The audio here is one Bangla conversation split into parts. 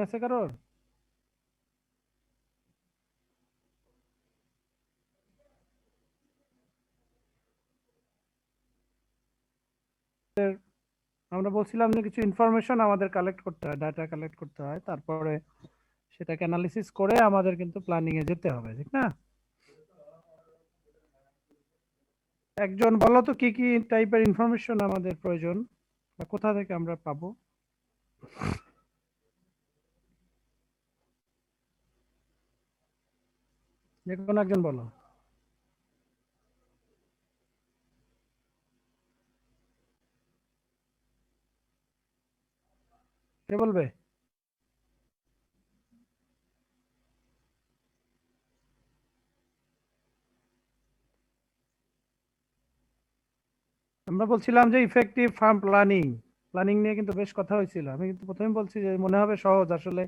আছে কারোর? আমরা বলছিলাম যে কিছু ইনফরমেশন আমাদের কালেক্ট করতে হয়, ডাটা কালেক্ট করতে হয়, তারপরে সেটাকে অ্যানালিসিস করে আমাদের কিন্তু প্ল্যানিং এ যেতে হবে, ঠিক না? একজন বলো তো কি কি টাইপের ইনফরমেশন আমাদের প্রয়োজন বা কোথা থেকে আমরা পাবো? যে কোনো একজন বলো। কে বলবে? আমরা বলছিলাম যে ইফেক্টিভ ফার্ম প্ল্যানিং, প্ল্যানিং নিয়ে কিন্তু বেশ কথা হয়েছিল। আমি কিন্তু প্রথমে বলছি যে মনে হবে সহজ, আসলে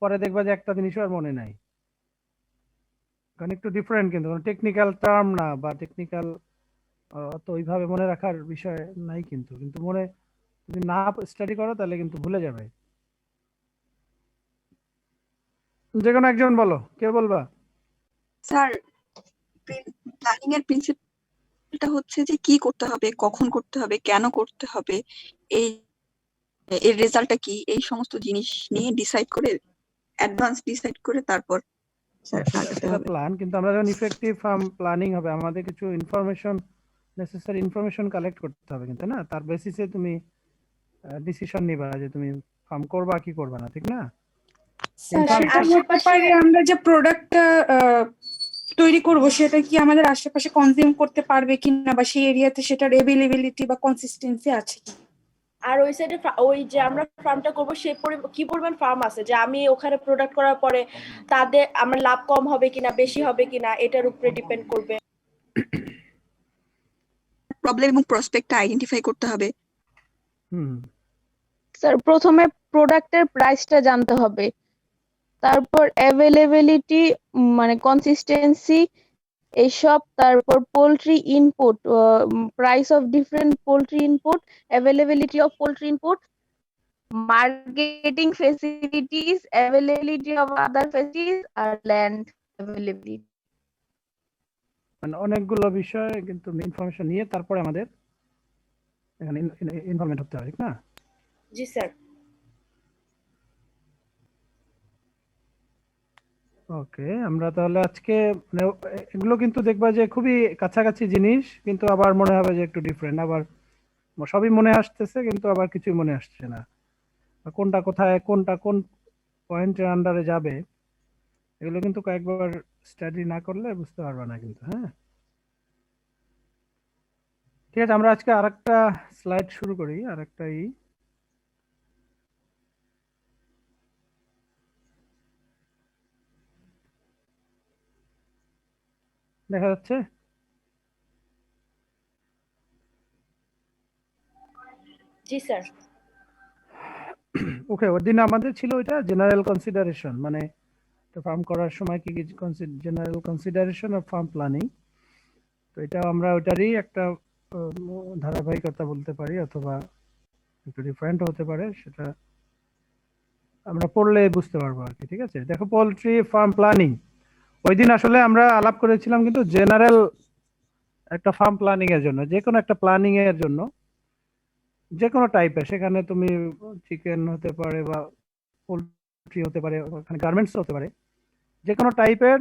পরে দেখবা যে একটা জিনিসও আর মনে নাই। কারণ একটু ডিফারেন্ট, কিন্তু টেকনিক্যাল টার্ম না বা টেকনিক্যাল তো ওইভাবে মনে রাখার বিষয় নাই, কিন্তু কিন্তু মনে যদি না স্টাডি করো তাহলে কিন্তু ভুলে যাবে। যে কোনো একজন বলো, কে বলবা? স্যার, প্ল্যানিং এর প্রিন্সিপালটা হচ্ছে যে কি করতে হবে, কখন করতে হবে, কেন করতে হবে, এই এর রেজাল্টটা কি, এই সমস্ত জিনিস নিয়ে ডিসাইড করে, অ্যাডভান্স ডিসাইড করে তারপর স্যার সেটা আগাতে সেটা হবে। প্ল্যান, কিন্তু আমরা যখন ইফেক্টিভ ফার্ম প্ল্যানিং হবে আমাদের কিছু ইনফরমেশন, নেসেসারি ইনফরমেশন কালেক্ট করতে হবে কিন্তু, না? তার বেসিসে তুমি ডিসিশন নিবা যে তুমি ফার্ম করবা কি করবা না, ঠিক না? স্যার, ইনফরমেশন সেটার হতে পারে আমরা যে প্রোডাক্টটা তৈরি করব সেটা কি আমাদের আশেপাশে কনজিউম করতে পারবে কিনা, বা সেই এরিয়াতে সেটার এভেলেবিলিটি বা কনসিস্টেন্সি আছে কি। আর ওই সাইডে ওই যে আমরা ফার্মটা করবো সে কি পরিমাণ ফার্ম আছে যে আমি ওখানে প্রোডাক্ট করার পরে তাদের আমার লাভ কম হবে কিনা বেশি হবে কিনা এটার উপরে ডিপেন্ড করবে। প্রবলেম এবং প্রসপেক্টটা আইডেন্টিফাই করতে হবে। হুম। স্যার, প্রথমে প্রোডাক্টের প্রাইসটা জানতে হবে, তারপর অ্যাভেলেবিলিটি মানে কনসিস্টেন্সি এইসব, তারপর poultry input, price of different poultry input, availability of poultry input, marketing facilities, availability of other facilities, আর ল্যান্ড অ্যাভেলেবিলিটি। মানে অনেকগুলো বিষয় কিন্তু ইনফরমেশন নিয়ে তারপরে আমাদের এখানে ইনভলভমেন্ট হতে হয়, ঠিক না? জি স্যার। ওকে, আমরা তাহলে আজকে মানে এগুলো কিন্তু দেখবা যে খুবই কাছাকাছি জিনিস, কিন্তু আবার মনে হবে যে একটু ডিফারেন্ট, আবার সবই মনে আসতেছে কিন্তু আবার কিছুই মনে আসছে না, কোনটা কোথায়, কোনটা কোন পয়েন্টের আন্ডারে যাবে, এগুলো কিন্তু কয়েকবার স্টাডি না করলে বুঝতে পারবে না কিন্তু। হ্যাঁ, ঠিক আছে, আমরা আজকে আরেকটা স্লাইড শুরু করি, আরেকটাই দেখা যাচ্ছে। জি স্যার। ওকে, ওর দিন আমাদের ছিল ওইটা জেনারেল কনসিডারেশন, মানে ফার্ম করার সময় কি কি general consideration of farm planning. তো এটা আমরা ওইটারই একটা ধারাবাহিকতা বলতে পারি, অথবা একটু ডিফারেন্ট হতে পারে, সেটা আমরা পড়লে বুঝতে পারবো আর কি। ঠিক আছে, দেখো, পোলট্রি ফার্ম প্ল্যানিং, ওই দিন আসলে আমরা আলাপ করেছিলাম কিন্তু জেনারেল একটা ফার্ম প্ল্যানিং এর জন্য, যে কোনো একটা প্ল্যানিং এর জন্য, যে কোনো টাইপের, সেখানে তুমি চিকেন হতে পারে বা পোলট্রি হতে পারে, ওখানে গার্মেন্টস হতে পারে, যে কোনো টাইপের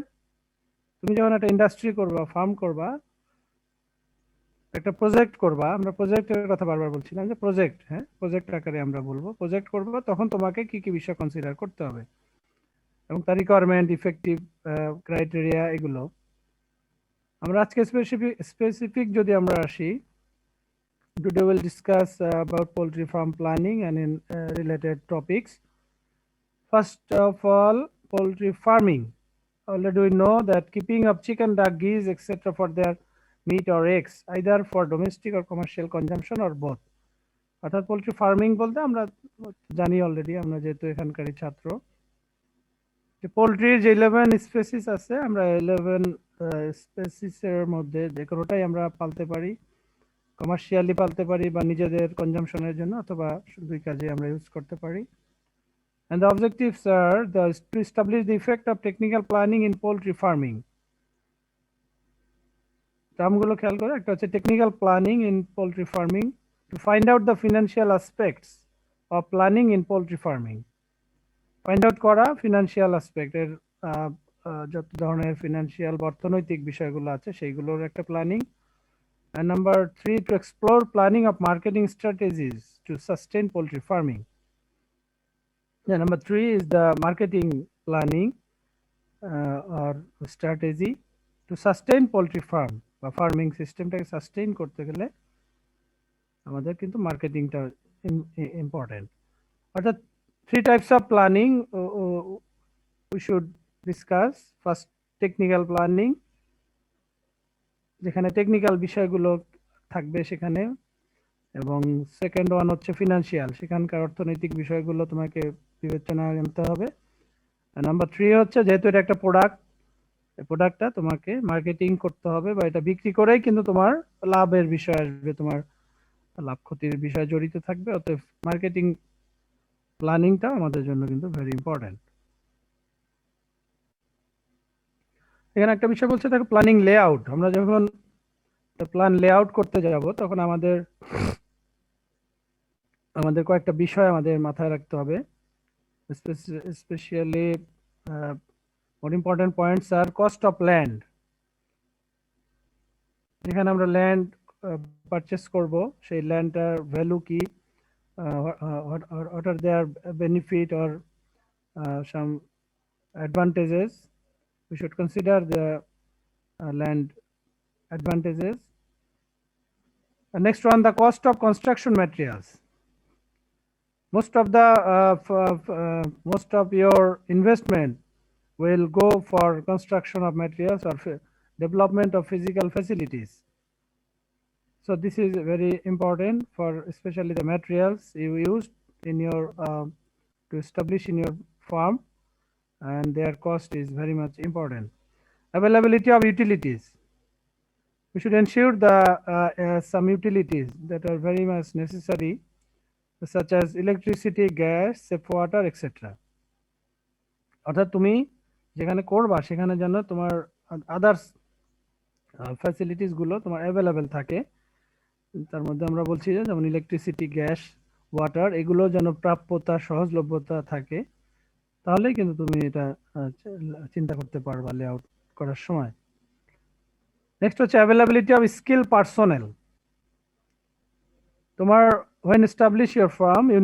তুমি যখন একটা ইন্ডাস্ট্রি করবা, ফার্ম করবা, একটা প্রজেক্ট করবা, আমরা প্রজেক্টের কথা বারবার বলছিলাম যে প্রজেক্ট, হ্যাঁ, প্রজেক্ট আকারে আমরা বলবো, প্রজেক্ট করবা, তখন তোমাকে কি কি বিষয় কনসিডার করতে হবে এবং তার রিকোয়ারমেন্ট, ইফেক্টিভ ক্রাইটেরিয়া, এগুলো আমরা আজকে স্পেসিফিক যদি আমরা আসি, today we'll discuss about poultry farm planning and in related topics. First of all, poultry farming. Already we know that keeping of chicken, duck, geese, etc. for their meat or eggs, either for domestic or commercial consumption or both. অর্থাৎ পোলট্রি ফার্মিং বলতে আমরা জানি অলরেডি, আমরা যেহেতু এখানকারই ছাত্র, যে পোলট্রির যে 11 স্পেসিস আছে, আমরা 11 স্পেসিসের মধ্যে যে কোনোটাই আমরা পালতে পারি, কমার্শিয়ালি পালতে পারি বা নিজেদের কনজামশনের জন্য, অথবা দুই কাজে আমরা ইউজ করতে পারি। And the objectives are to establish the effect of technical planning in poultry farming. টার্মগুলো খেয়াল করে, একটা হচ্ছে technical planning in poultry farming, to find out the financial aspects of planning in poultry farming. Find out করা ফিনান্সিয়াল অ্যাসপেক্ট এর যত ধরনের ফিনান্সিয়াল বা অর্থনৈতিক বিষয়গুলো আছে সেইগুলোর একটা planning. And number 3, to explore planning of marketing strategies to sustain poultry farming. Yeah, number 3 is the marketing planning or strategy to sustain poultry farm বা ফার্মিং সিস্টেমটাকে সাস্টেইন করতে গেলে আমাদের কিন্তু মার্কেটিংটা ইম্পর্টেন্ট। অর্থাৎ 3 types of planning we should discuss. First, technical planning, যেখানে টেকনিক্যাল বিষয়গুলো থাকবে সেখানে, এবং সেকেন্ড ওয়ান হচ্ছে ফিনান্সিয়াল, সেখানকার অর্থনৈতিক বিষয়গুলো তোমাকে বিবেচনায় আনতে হবে। নাম্বার 3 হচ্ছে যেহেতু এটা একটা প্রোডাক্ট, এই প্রোডাক্টটা তোমাকে মার্কেটিং করতে হবে বা এটা বিক্রি করেই কিন্তু তোমার লাভের বিষয় আসবে, তোমার লাভ ক্ষতির বিষয় জড়িত থাকবে। অতএব মার্কেটিং প্ল্যানিংটা আমাদের জন্য কিন্তু ভেরি ইম্পর্টেন্ট। এখানে একটা বিষয় বলছে দেখো, প্ল্যানিং লেআউট। আমরা যখন প্ল্যান লেআউট করতে যাব তখন আমাদের কয়েকটা বিষয় আমাদের মাথায় রাখতে হবে। স্পেশালি মোর ইম্পর্টেন্ট পয়েন্টস আর কস্ট অফ ল্যান্ড। যেখানে আমরা ল্যান্ড পারচেস করব সেই ল্যান্ডটার ভ্যালু কি, what are their benefit or some advantages. We should consider the land advantages. And next one, the cost of construction materials. Most of your investment will go for construction of materials or development of physical facilities. So this is very important for especially the materials you use in your to establish in your farm, and their cost is very much important. Availability of utilities. We should ensure the some utilities that are very much necessary, such as electricity, gas, safe water, etc. অর্থাৎ তুমি যেখানে করবা সেখানে যেন তোমার আদার্স ফ্যাসিলিটিস গুলো তোমার অ্যাভেলেবেল থাকে। তার মধ্যে আমরা বলছি যে যেমন ইলেকট্রিসিটি, গ্যাস, ওয়াটার, এগুলো যেন প্রাপ্যতা, সহজলভ্যতা থাকে, তাহলেই কিন্তু তুমি এটা চিন্তা করতে পারবা লেআউট করার সময়। নেক্সট হচ্ছে অ্যাভেলেবিলিটি অফ স্কিল পার্সোনেল। তোমার when establish your farm, you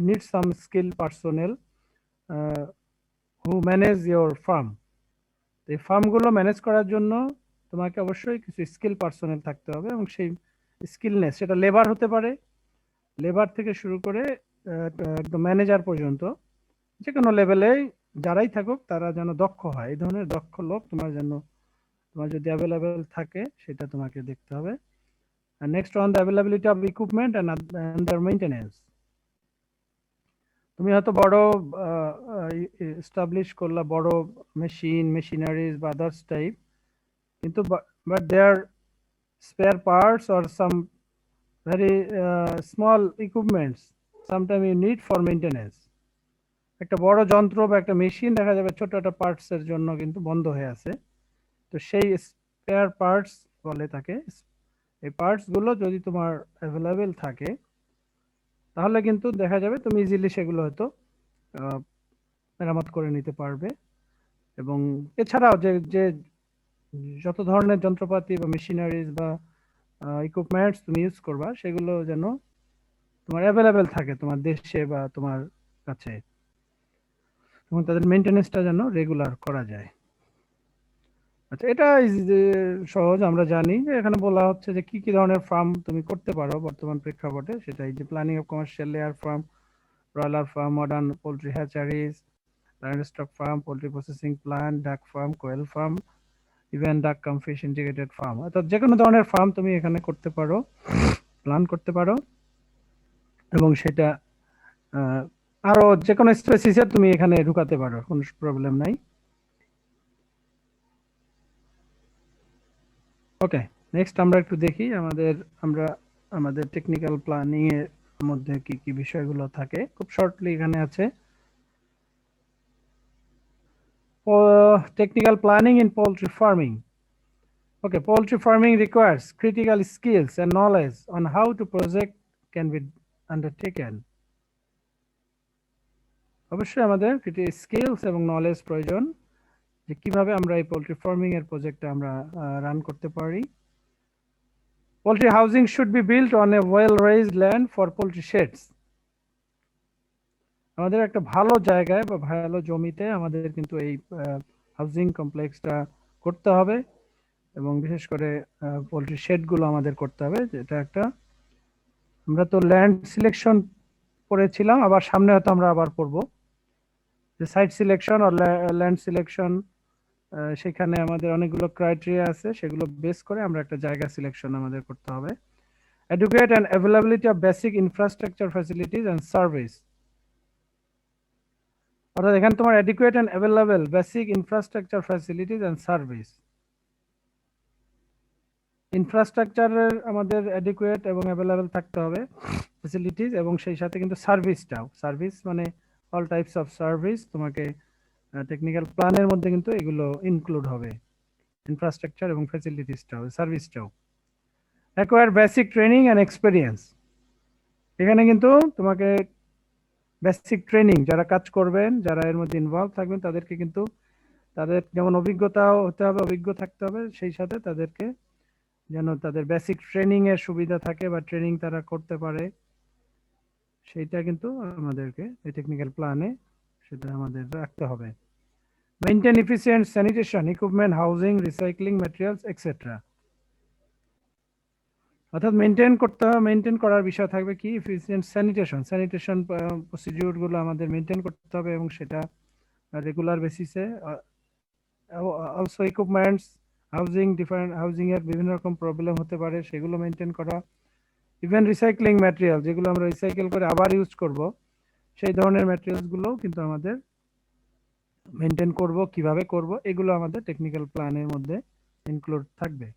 need some skilled personnel who manage your farm. এই ফার্মগুলো ম্যানেজ করার জন্য তোমাকে অবশ্যই কিছু স্কিল পার্সোনেল থাকতে হবে, এবং সেই স্কিলনেস সেটা লেবার হতে পারে, লেবার থেকে শুরু করে একদম ম্যানেজার পর্যন্ত যে কোনো লেভেলে যারাই থাকুক তারা যেন দক্ষ হয়। এই ধরনের দক্ষ লোক তোমার যদি অ্যাভেলেবেল থাকে সেটা তোমাকে দেখতে হবে। And next on the availability of equipment and their maintenance. তুমি হয়তো বড় এস্টাবলিশ করলা বড় মেশিনারিজ বা আদার্স টাইপ, কিন্তু but their spare parts or some very small equipments sometimes you need for maintenance. একটা বড় যন্ত্র বা একটা মেশিন দেখা যাবে ছোট একটা পার্টস এর জন্য কিন্তু বন্ধ হয়ে আছে, তো সেই স্পেয়ার পার্টস বলে থাকে। এই পার্টস গুলো যদি তোমার অ্যাভেলেবেল থাকে তাহলে কিন্তু দেখা যাবে তুমি ইজিলি সেগুলো হয়তো মেরামত করে নিতে পারবে। এবং এছাড়াও যে যত ধরনের যন্ত্রপাতি বা মেশিনারিজ বা ইকুইপমেন্টস তুমি ইউজ করবা সেগুলো যেন তোমার অ্যাভেলেবেল থাকে তোমার দেশে বা তোমার কাছে, এবং তাদের মেইনটেনেন্সটা যেন রেগুলার করা যায়। আচ্ছা, এটা সহজ, আমরা জানি যে এখানে বলা হচ্ছে যে কি কি ধরনের ফার্ম তুমি করতে পারো বর্তমান প্রেক্ষাপটে, সেটাই যে planning of commercial layer farm, broiler farm, modern poultry hatcheries, live stock farm, poultry processing plant, ডাক ফার্ম, কোয়েল ফার্ম, ইভেন ডাক কাম ফিশ ইন্টিগ্রেটেড ফার্ম। অর্থাৎ যে কোনো ধরনের ফার্ম তুমি এখানে করতে পারো, প্ল্যান করতে পারো, এবং সেটা আরো যে কোনো স্পেসিসে তুমি এখানে ঢুকাতে পারো, কোনো প্রবলেম নাই। ওকে, নেক্সট আমরা একটু দেখি আমাদের টেকনিক্যাল প্ল্যানিং এর মধ্যে কি কি বিষয়গুলো থাকে খুব শর্টলি এখানে আছে। Technical planning in poultry farming. Okay, poultry farming requires critical skills and knowledge on how to project can be undertaken. অবশ্যই আমাদের স্কিলস এবং নলেজ প্রয়োজন যে কিভাবে আমরা এই পোল্ট্রি ফার্মিং এর প্রজেক্টটা আমরা রান করতে পারি। Poultry housing should be built on a well-raised land for poultry sheds. আমাদের একটা ভালো জায়গায় বা ভালো জমিতে আমাদের কিন্তু এই হাউজিং কমপ্লেক্সটা করতে হবে এবং বিশেষ করে পোল্ট্রি শেডগুলো আমাদের করতে হবে। যেটা একটা আমরা তো ল্যান্ড সিলেকশন করেছিলাম, আবার সামনে হয়তো আমরা আবার পড়বো যে সাইট সিলেকশন আর ল্যান্ড সিলেকশন। সেখানে আমাদের অনেকগুলো ক্রাইটেরিয়া আছে, সেগুলো বেস করে আমরা একটা জায়গা সিলেকশন আমাদের করতে হবে। Adequate and availability of basic infrastructure facilities and service. অর্থাৎ এখানে তোমার adequate and available basic infrastructure facilities and service. ইনফ্রাস্ট্রাকচারের আমাদের adequate এবং available থাকতে হবে ফ্যাসিলিটিস, এবং সেই সাথে কিন্তু সার্ভিসটাও, সার্ভিস মানে অল টাইপস অফ সার্ভিস তোমাকে টেকনিক্যাল প্ল্যানের মধ্যে কিন্তু এগুলো ইনক্লুড হবে, ইনফ্রাস্ট্রাকচার এবং ফ্যাসিলিটিসটাও, সার্ভিসটাও। Acquire basic training and experience. এখানে কিন্তু তোমাকে বেসিক ট্রেনিং, যারা কাজ করবেন, যারা এর মধ্যে ইনভলভ থাকবেন, তাদেরকে কিন্তু তাদের যেমন অভিজ্ঞতাও হতে হবে, অভিজ্ঞ থাকতে হবে, সেই সাথে তাদেরকে যেন তাদের বেসিক ট্রেনিং এর সুবিধা থাকে বা ট্রেনিং তারা করতে পারে, সেইটা কিন্তু আমাদেরকে এই টেকনিক্যাল প্ল্যানে সেটা আমাদের রাখতে হবে। Maintain efficient sanitation, equipment, housing, recycling materials etcetera. অর্থাৎ মেইনটেইন করার বিষয় থাকবে কি এফিসিয়েন্ট স্যানিটেশন প্রসিডিউর গুলো আমাদের মেইনটেইন করতে হবে এবং সেটা রেগুলার বেসিসে। Also equipments, housing, different housing এর বিভিন্ন রকম প্রবলেম হতে পারে, সেগুলো মেইনটেইন করা। ইভেন রিসাইক্লিং ম্যাটেরিয়াল, যেগুলো আমরা রিসাইকেল করে আবার ইউজ করব, সেই ধরনের ম্যাটেরিয়ালস গুলো কিন্তু আমাদের মেইনটেইন করব, কিভাবে করব, এগুলো আমাদের টেকনিক্যাল প্ল্যানের মধ্যে ইনক্লুড থাকবে।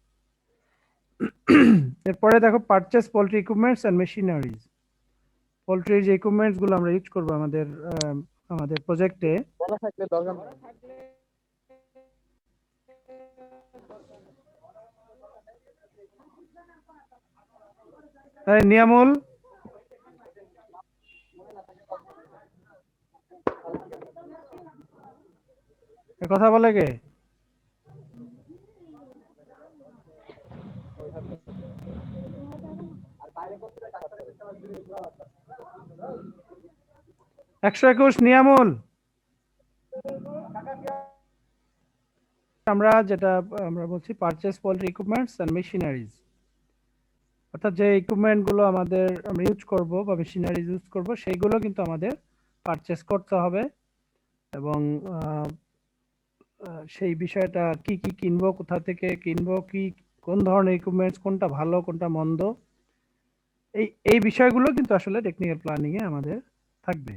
এরপরে দেখো purchase poultry equipments and machineries. পোল্ট্রির যে ইকুইপমেন্টস গুলো আমরা ইউজ করব আমাদের প্রজেক্টে, নিয়ামুল কথা বলে কে? একশো 21 নিয়ামুল। আমরা বলছি purchase poultry equipments and machineries, অর্থাৎ যে ইকুইপমেন্ট গুলো আমরা ইউজ করব বা মেশিনারিজ ইউজ করব, সেইগুলো কিন্তু আমাদের পারচেজ করতে হবে এবং সেই বিষয়টা কি কি কিনবো, কোথা থেকে কিনবো, কি কোন ধরনের ইকুইপমেন্টস, কোনটা ভালো কোনটা মন্দ, এই বিষয়গুলো কিন্তু আসলে টেকনিক্যাল প্ল্যানিং এ আমাদের থাকবে।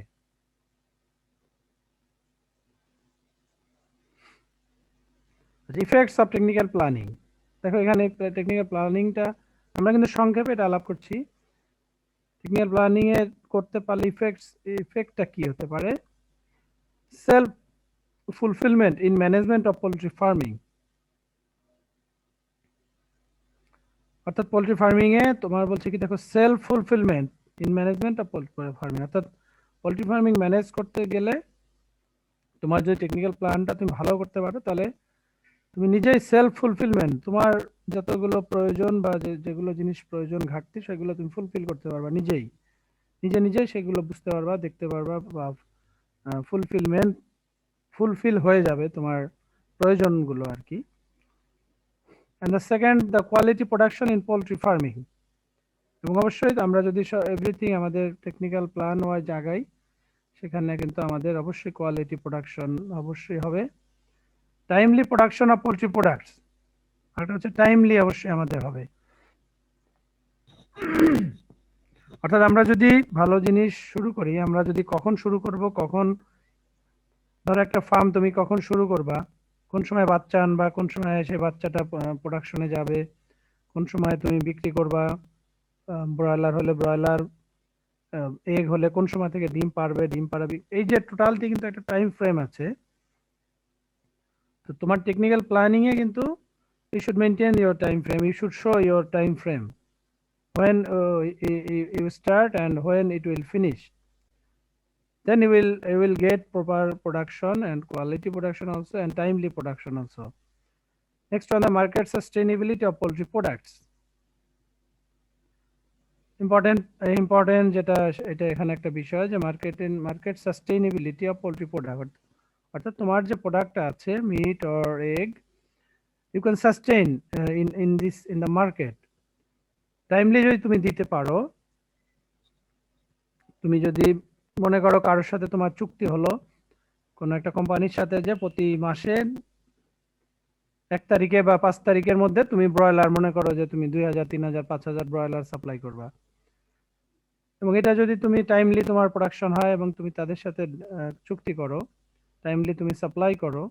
Effects of technical planning. দেখো এখানে টেকনিক্যাল প্ল্যানিংটা আমরা কিন্তু সংক্ষেপে এটা আলাপ করছি। টেকনিক্যাল প্ল্যানিং এর করতে পারলে ইফেক্টটা কি হতে পারে? Self fulfilment in management of poultry farming. অর্থাৎ পোল্ট্রি ফার্মিং এ তোমার বলছে কি, দেখো self fulfilment in management of poultry farming, অর্থাৎ পোল্ট্রি ফার্মিং ম্যানেজ করতে গেলে তোমার যদি টেকনিক্যাল প্ল্যানটা তুমি ভালো করতে পারো, তাহলে তুমি নিজেই সেলফ ফুলফিলমেন্ট, তোমার যতগুলো প্রয়োজন বা যেগুলো জিনিস প্রয়োজন, ঘাটতি, সেগুলো তুমি ফুলফিল করতে পারবা নিজেই সেগুলো বুঝতে পারবা, দেখতে পারবা, বা ফুলফিল হয়ে যাবে তোমার প্রয়োজনগুলো আর কি। And the second, the quality production in poultry farming. এবং অবশ্যই আমরা যদি এভরিথিং আমাদের টেকনিক্যাল প্ল্যান ওয়াইজ আগাই, সেখানে কিন্তু আমাদের অবশ্যই কোয়ালিটি প্রোডাকশন অবশ্যই হবে। Timely production of poultry products, আর হচ্ছে টাইমলি অবশ্যই আমাদের হবে। অর্থাৎ আমরা যদি ভালো জিনিস শুরু করি, আমরা যদি কখন শুরু করব, কখন ধরো একটা ফার্ম তুমি কখন শুরু করবা, কোন সময় বাচ্চা আনবা, কোন সময় সেই বাচ্চাটা প্রোডাকশনে যাবে, কোন সময় তুমি বিক্রি করবা, ব্রয়লার হলে ব্রয়লার এগ হলে কোন সময় থেকে ডিম পারবে, ডিম পারবে, এই যে টোটালটি কিন্তু একটা টাইম ফ্রেম আছে। তো তোমার টেকনিক্যাল প্ল্যানিং এ কিন্তু you should maintain your time frame, you should show your time frame when you start and when it will finish. Then you will get proper production and quality production also and timely production also. Next on the market sustainability of poultry products. Important যেটা এটা এখানে একটা বিষয় যে market sustainability of poultry product, অর্থাৎ তোমার যে প্রোডাক্ট আছে meat or egg, you can sustain in the market. Timely যদি তুমি দিতে পারো, তুমি যদি মনে করো কারোর সাথে তোমার চুক্তি হলো কোন একটা কোম্পানির সাথে যে প্রতি মাসে 1 তারিখে বা 5 তারিখের মধ্যে তুমি ব্রয়লার মনে করো যে তুমি 2000 3000 5000 ব্রয়লার সাপ্লাই করবা, এবং এটা যদি তুমি টাইমলি তোমার প্রোডাকশন হয় এবং তুমি তাদের সাথে চুক্তি করো, টাইমলি তুমি সাপ্লাই করো,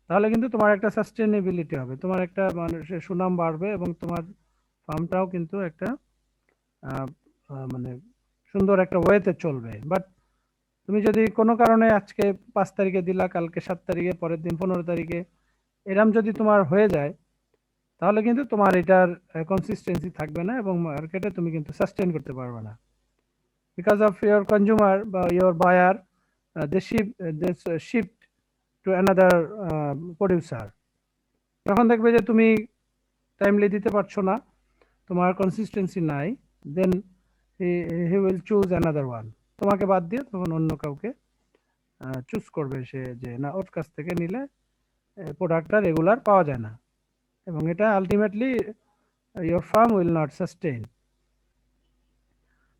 তাহলে কিন্তু তোমার একটা সাস্টেইনেবিলিটি হবে, তোমার একটা মানুষের সুনাম বাড়বে এবং তোমার ফার্মটাও কিন্তু একটা মানে সুন্দর একটা ওয়েতে চলবে। বাট তুমি যদি কোনো কারণে আজকে 5 তারিখে দিলা, কালকে 7 তারিখে, পরের দিন 15 তারিখে, এরম যদি তোমার হয়ে যায়, তাহলে কিন্তু তোমার এটার কনসিস্টেন্সি থাকবে না এবং মার্কেটে তুমি কিন্তু সাস্টেইন করতে পারবে না। বিকজ অফ ইয়োর কনজিউমার বা your buyer they shift to another producer. যখন দেখবে যে তুমি টাইমলি দিতে পারছো না, তোমার কনসিস্টেন্সি নাই, দেন he will choose another one. তোমাকে বাদ দিয়ে তখন অন্য কাউকে চুজ করবে সে, যে না ওর কাছ থেকে নিলে প্রোডাক্টটা রেগুলার পাওয়া যায় না, এবং এটা ultimately your farm will not sustain.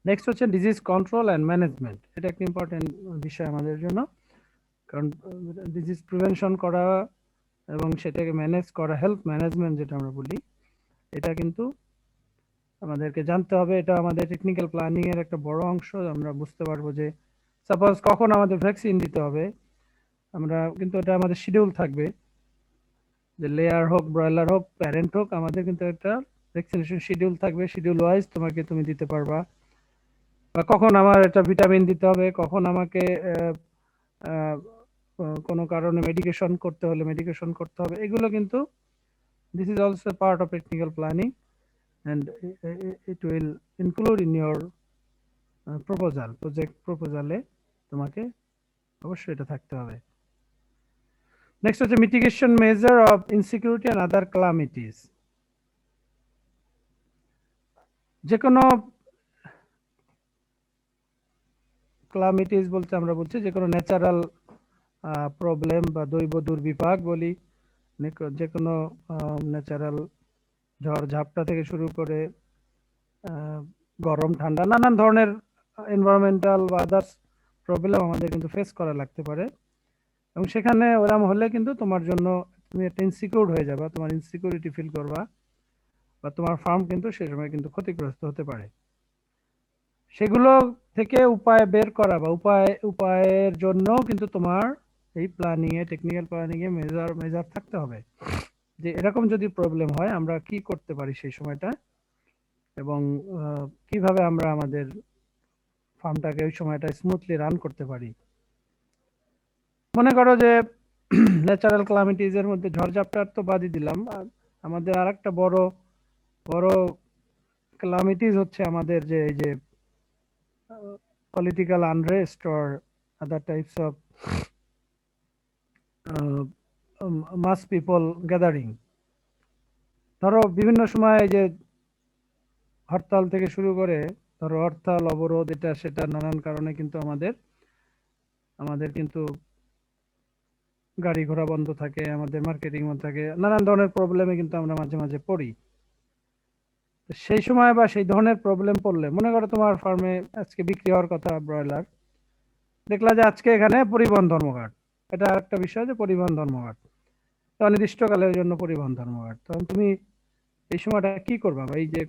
Next হচ্ছে ডিজিজ কন্ট্রোল অ্যান্ড ম্যানেজমেন্ট। এটা একটা ইম্পর্টেন্ট বিষয় আমাদের জন্য, কারণ ডিজিজ প্রিভেনশন করা এবং সেটাকে ম্যানেজ করা, হেলথ ম্যানেজমেন্ট যেটা আমরা বলি, এটা কিন্তু আমাদেরকে জানতে হবে। এটা আমাদের টেকনিক্যাল প্ল্যানিং এর একটা বড় অংশ। আমরা বুঝতে পারবো যে সাপোজ কখন আমাদের ভ্যাকসিন দিতে হবে, আমরা কিন্তু এটা আমাদের শিডিউল থাকবে, যে লেয়ার হোক, ব্রয়লার হোক, প্যারেন্ট হোক, আমাদের কিন্তু একটা ভ্যাকসিনেশন শিডিউল থাকবে, শিডিউল ওয়াইজ তোমাকে তুমি দিতে পারবা। বা কখন আমার একটা ভিটামিন দিতে হবে, কখন আমাকে কোনো কারণে মেডিকেশন করতে হলে মেডিকেশন করতে হবে, এগুলো কিন্তু this is also part of technical planning and it will include in your project proposal এ তোমাকে অবশ্যই এটা থাকতে হবে। নেক্সট হচ্ছে mitigation measure of insecurity and other calamities. যে কোনো ক্যালামিটিস বলতে আমরা বলছি যে কোনো ন্যাচারাল প্রবলেম বা দৈব দুর্বিপাক বলি, যে কোনো ন্যাচারাল ঝড় ঝাপটা থেকে শুরু করে গরম ঠান্ডা নানান ধরনের এনভায়রনমেন্টাল বা আদার্স প্রবলেম আমাদের কিন্তু ফেস করা লাগতে পারে, এবং সেখানে ওরকম হলে কিন্তু তোমার জন্য তুমি একটা ইনসিকিউর হয়ে যাবে, তোমার ইনসিকিউরিটি ফিল করবা, বা তোমার ফার্ম কিন্তু সেই সময় কিন্তু ক্ষতিগ্রস্ত হতে পারে। সেগুলো থেকে উপায় বের করা বা উপায়ের জন্য কিন্তু তোমার এই প্ল্যানিং এ, টেকনিক্যাল প্ল্যানিং এ মেজার থাকতে হবে, যে এরকম যদি প্রবলেম হয় আমরা কি করতে পারি সেই সময়টা, এবং কিভাবে আমরা আমাদের ফার্মটাকে ওই সময়টা স্মুথলি রান করতে পারি। মনে করো যে ন্যাচারাল ক্যালামিটিজ এর মধ্যে ঝড়ঝাপটার তো বাদই দিলাম, আমাদের আরেকটা বড় ক্যালামিটিজ হচ্ছে আমাদের যে এই যে political unrest or other types of mass people gathering. ধরো বিভিন্ন সময় যে হরতাল থেকে শুরু করে, ধরো হরতাল, অবরোধ, এটা সেটা নানান কারণে কিন্তু আমাদের কিন্তু গাড়ি ঘোড়া বন্ধ থাকে, আমাদের মার্কেটিং বন্ধ থাকে, নানান ধরনের প্রবলেমে কিন্তু আমরা মাঝে মাঝে পড়ি। সেই সময় বা সেই ধরনের প্রবলেম পড়লে, মনে করো তোমার ফার্মে আজকে বিক্রি হওয়ার কথা ব্রয়লার, দেখলা যে আজকে এখানে পরিবহন ধর্মঘট, এটা একটা বিষয় যে পরিবহন ধর্মঘট, অনির্দিষ্টকালের জন্য পরিবহন ধর্মঘট, তখন তুমি এই সময়টা কি করবা? বা এই যে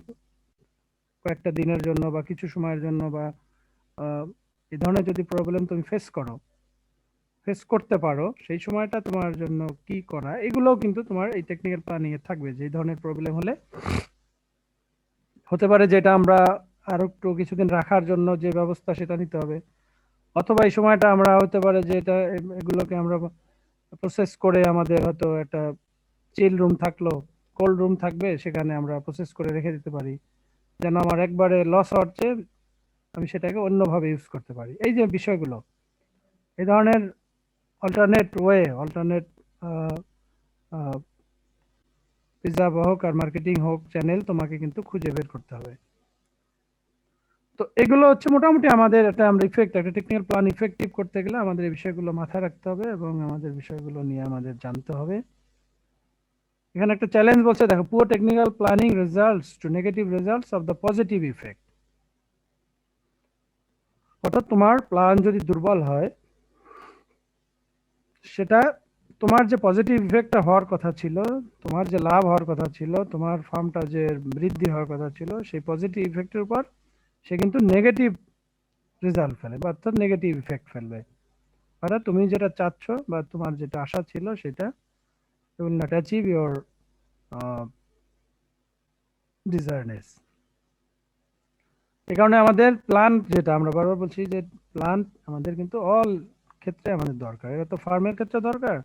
কয়েকটা দিনের জন্য বা কিছু সময়ের জন্য বা এই ধরনের যদি প্রবলেম তুমি ফেস করতে পারো, সেই সময়টা তোমার জন্য কি করা, এগুলোও কিন্তু তোমার এই টেকনিক্যাল প্ল্যানিং এ থাকবে। যে এই ধরনের প্রবলেম হতে পারে, যেটা আমরা আরো একটু কিছুদিন রাখার জন্য যে ব্যবস্থা সেটা নিতে হবে, অথবা এই সময়টা আমরা হতে পারে যে এটা এগুলোকে আমরা প্রসেস করে আমাদের হয়তো একটা চিল রুম থাকলো, কোল্ড রুম থাকবে, সেখানে আমরা প্রসেস করে রেখে দিতে পারি, যেন আমার একবারে লস হওয়ার চেয়ে আমি সেটাকে অন্যভাবে ইউজ করতে পারি। এই যে বিষয়গুলো, এই ধরনের অল্টারনেট ওয়ে, অল্টারনেট প্রিজার্ভ হোক আর মার্কেটিং হোক চ্যানেল তোমাকে কিন্তু খুঁজে বের করতে হবে। তো এগুলো হচ্ছে মোটামুটি আমাদের একটা আমরা একটা টেকনিক্যাল প্ল্যান ইফেক্টিভ করতে গেলে আমাদের এই বিষয়গুলো মাথায় রাখতে হবে এবং আমাদের বিষয়গুলো নিয়ে আমাদের জানতে হবে। এখানে একটা চ্যালেঞ্জ বলছে, দেখো, poor technical planning results to negative results of the positive effect. অর্থাৎ তোমার প্ল্যান যদি দুর্বল হয়, সেটা তোমার যে পজিটিভ ইফেক্টটা হওয়ার কথা ছিল, তোমার যে লাভ হওয়ার কথা ছিল, তোমার ফার্মটা যে বৃদ্ধি হওয়ার কথা ছিল, সেই পজিটিভ ইফেক্টের উপর সে কিন্তু নেগেটিভ রেজাল্ট ফেলে বা অর্থাৎ নেগেটিভ ইফেক্ট ফেলবে। অর্থাৎ তুমি যেটা চাচ্ছ বা তোমার যেটা আশা ছিল সেটা you will not achieve your desiredness। এই কারণে আমাদের প্ল্যান, যেটা আমরা বারবার বলছি যে প্ল্যান আমাদের কিন্তু অল ক্ষেত্রে আমাদের দরকার। এটা তো ফার্মের ক্ষেত্রে দরকার,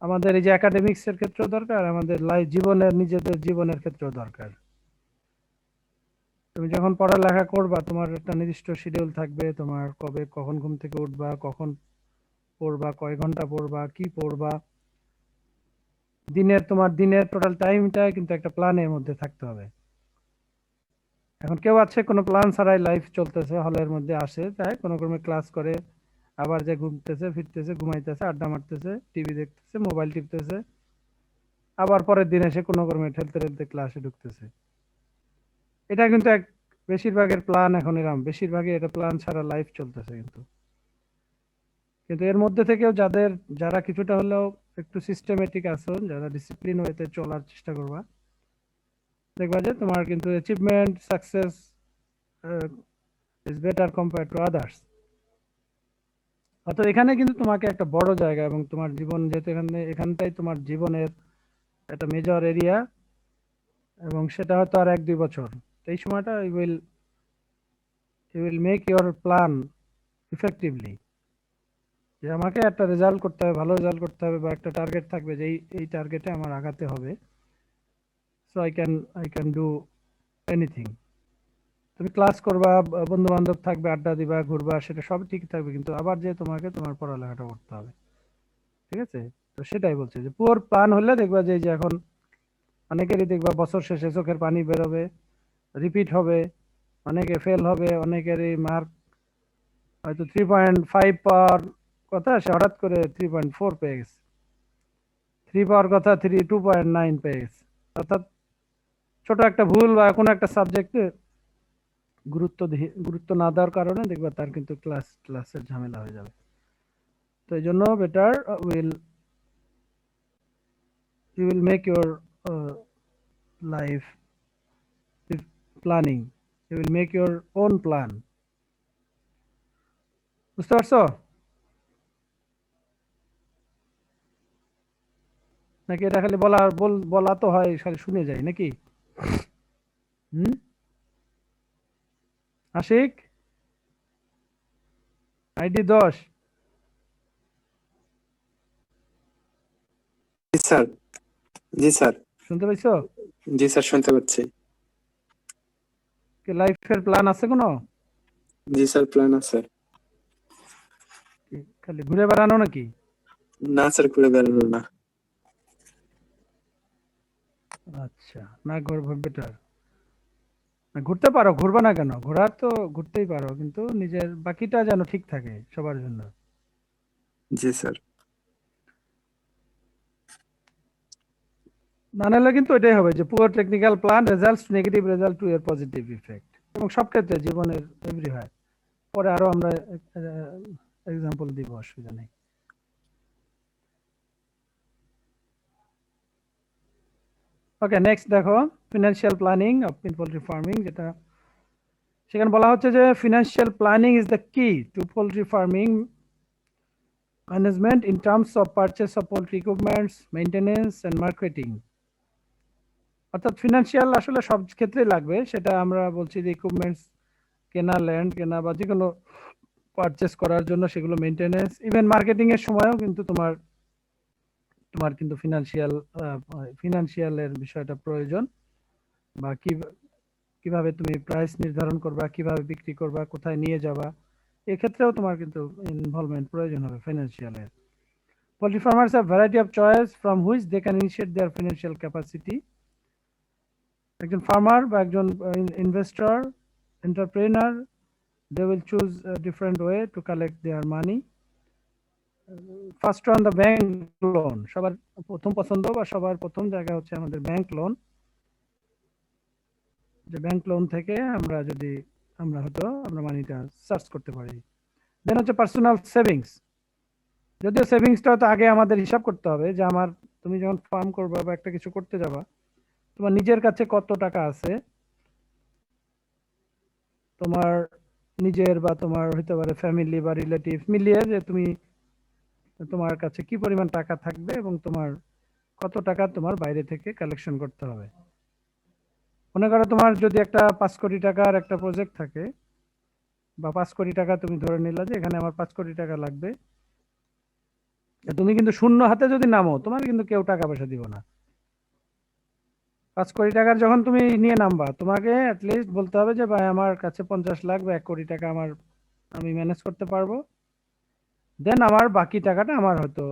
আমাদের এই যে একাডেমিক্স এর ক্ষেত্রেও দরকার, আমাদের লাইফ জীবনের নিজেদের জীবনের ক্ষেত্রেও দরকার। তুমি যখন পড়ালেখা করবা, তোমার একটা নির্দিষ্ট শিডিউল থাকবে, তোমার কবে কখন ঘুম থেকে উঠবা, কখন পড়বা, কয় ঘন্টা পড়বা, কি পড়বা, তোমার দিনের টোটাল টাইমটা কিন্তু একটা প্ল্যানের মধ্যে থাকতে হবে। এখন কেউ আছে কোনো প্ল্যান ছাড়াই লাইফ চলতেছে, হলের মধ্যে আসে, তাই কোনো ক্রমে ক্লাস করে, আবার যে ঘুমতেছে, ফিরতেছে, ঘুমাইতেছে, আড্ডা মারতেছে, টিভি দেখতেছে, মোবাইল টিপতেছে, আবার পরের দিন এসে কোনো ক্রমে ঠেলতে ঠেলতে ক্লাসে ঢুকতেছে। এটা কিন্তু বেশিরভাগের প্ল্যান এখন এরকম, বেশিরভাগই এটা প্ল্যান ছাড়া লাইফ চলতেছে। কিন্তু এর মধ্যে থেকেও যারা কিছুটা হলেও একটু সিস্টেমেটিক আছো, যারা ডিসিপ্লিন ওয়েতে চলার চেষ্টা করবা, দেখবা যে তোমার কিন্তু achievement, success is better compare to others. অর্থাৎ এখানে কিন্তু তোমাকে একটা বড় জায়গা, এবং তোমার জীবন যেহেতু এখানটাই তোমার জীবনের একটা মেজর এরিয়া, এবং সেটা হয়তো আর 1-2 বছর। এই সময়টা you will make your plan effectively, যে আমাকে একটা রেজাল্ট করতে হবে, ভালো রেজাল্ট করতে হবে, বা একটা টার্গেট থাকবে যে এই টার্গেটে আমার আগাতে হবে। So I can do anything. তুমি ক্লাস করবা, বন্ধু বান্ধব থাকবে, আড্ডা দিবা, ঘুরবা, সেটা সব ঠিক থাকবে, কিন্তু আবার যে তোমাকে তোমার পড়ালেখাটা করতে হবে। ঠিক আছে? তো সেটাই বলছে যে পুয়ার প্ল্যান হলে দেখবা যে এখন অনেকেরই দেখবা বছর শেষে চোখের পানি বেরোবে, রিপিট হবে, অনেকে ফেল হবে, অনেকেরই মার্ক হয়তো 3.5 পাওয়ার কথা, সে হঠাৎ করে 3.4 পেয়ে গেছে, 3 পাওয়ার কথা 2.9 পেয়ে গেছে। অর্থাৎ ছোট একটা ভুল বা কোনো একটা সাবজেক্টে গুরুত্ব না দেওয়ার কারণে দেখবা তার কিন্তু ক্লাসের ঝামেলা হয়ে যাবে। তো এই জন্য better you will make your life planning, you will make your own plan। বুঝতে পারছো নাকি? এটা খালি বলা তো হয়, খালি শুনে যাই নাকি? আশিক, আইডি 10। জি স্যার। জি স্যার। শুনতে পাইছো? জি স্যার, শুনতে পাচ্ছি। কি লাইফের প্ল্যান আছে কোনো? জি স্যার, প্ল্যান আছে। খালি ঘুরে বেড়ানো নাকি? না স্যার, ঘুরে বেড়ানো না। আচ্ছা, না বেটার। ঘুরতে পারো, ঘুরবা না কেন? ঘোরার তো ঘুরতেই পারো, কিন্তু নিজের বাকিটা যেন ঠিক থাকে সবার জন্য। জি স্যার। না নাহলে কিন্তু এটাই হবে যে poor technical plan results negative result to এর পজিটিভ ইফেক্ট, এবং সব ক্ষেত্রে জীবনের এভরিহ্যার। পরে আরো আমরা এক্সাম্পল দিব, অসুবিধা নেই। ওকে, নেক্সট দেখো financial planning of poultry farming, যেটা সেখানে বলা হচ্ছে যে financial planning is the key to poultry farming management in terms of purchase of poultry equipments, maintenance and marketing অর্থাৎ ফিনান্সিয়াল আসলে সব ক্ষেত্রেই লাগবে, সেটা আমরা বলছি যে ইকুইপমেন্টস কেনা, ল্যান্ড কেনা বা যে কোনো পারচেস করার জন্য সেগুলো মেনটেনেন্স, ইভেন মার্কেটিং এর সময়ও কিন্তু তোমার তোমার কিন্তু ফিনান্সিয়ালের বিষয়টা প্রয়োজন, বা কিভাবে তুমি প্রাইস নির্ধারণ করবা, কিভাবে বিক্রি করবা, কোথায় নিয়ে যাবা, এক্ষেত্রেও তোমার কিন্তু ইনভলভমেন্ট প্রয়োজন হবে ফিনান্সিয়ালের। Poultry farmers have variety of choice from which they can initiate their financial capacity. একজন ফার্মার বা একজন investor, entrepreneur, they will choose a different way to collect their money. First on the bank loan, সবার প্রথম পছন্দ বা সবার প্রথম জায়গা হচ্ছে আমাদের ব্যাংক লোন, যে ব্যাংক লোন থেকে আমরা হয়তো আমরা মানিটা সার্চ করতে পারি। দেন হচ্ছে পার্সোনাল সেভিংস, যদিও সেভিংসটা তো আগে আমাদের হিসাব করতে হবে যে তুমি যখন ফার্ম করবা বা একটা কিছু করতে যাবা, তোমার নিজের কাছে কত টাকা আছে, তোমার নিজের বা তোমার হতে পারে ফ্যামিলি বা রিলেটিভ মিলিয়ে, যে তোমার কাছে কি পরিমাণ টাকা থাকবে এবং তোমার কত টাকা তোমার বাইরে থেকে কালেকশন করতে হবে। মনে করো তোমার যদি একটা 5 কোটি টাকার একটা প্রজেক্ট থাকে, বা 5 কোটি টাকা তুমি ধরে নিলা যে এখানে আমার 5 কোটি টাকা লাগবে, তুমি কিন্তু শূন্য হাতে যদি নামো, তোমার কিন্তু কেউ টাকা পয়সা দিব না। 5 কোটি টাকার যখন তুমি নিয়ে নামবা, তোমাকে অ্যাটলিস্ট বলতে হবে যে ভাই আমার কাছে 50 লাখ বা 1 কোটি টাকা আমি ম্যানেজ করতে পারবো, দেন আমার বাকি টাকাটা আমার হয়তো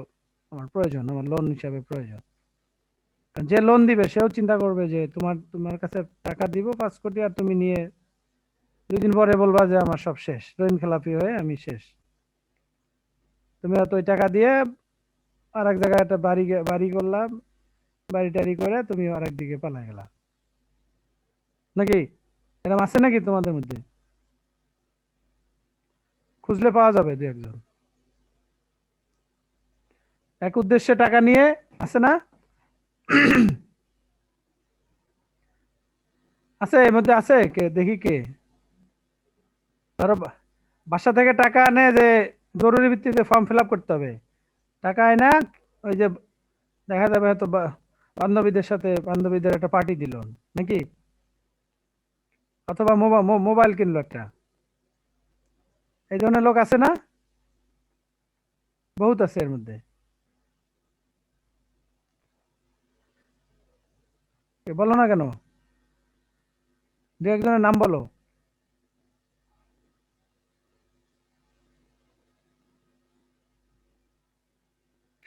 আমার প্রয়োজন, আমার লোন হিসাবে প্রয়োজন। যে লোন দিবে সেও চিন্তা করবে যে তোমার কাছে টাকা দিব 5 কোটি, আর তুমি নিয়ে 2 দিন পরে বলবা যে আমার সব শেষ, ঋণ খেলাপি হয়ে আমি শেষ। তুমি হয়তো ওই টাকা দিয়ে আর এক জায়গায় একটা বাড়ি করলাম, বাড়ি টাড়ি করে তুমি আর একদিকে পালা গেলা, নাকি এরকম আছে নাকি তোমাদের মধ্যে? খুঁজলে পাওয়া যাবে 2-1 জন এক উদ্দেশ্যে টাকা নিয়ে, আছে না? আছে এর মধ্যে, আছে কে দেখি কে? ধরো বাসা থেকে টাকা আনে যে জরুরি ভিত্তিতে ফর্ম ফিল আপ করতে হবে, টাকা আয় না, ওই যে দেখা যাবে হয়তো বান্ধবীদের একটা পার্টি দিল নাকি, অথবা মোবাইল কিনলো একটা, এই ধরনের লোক আছে না? বহুত আছে এর মধ্যে। বলো না কেন, 2-1 জনের নাম বলো।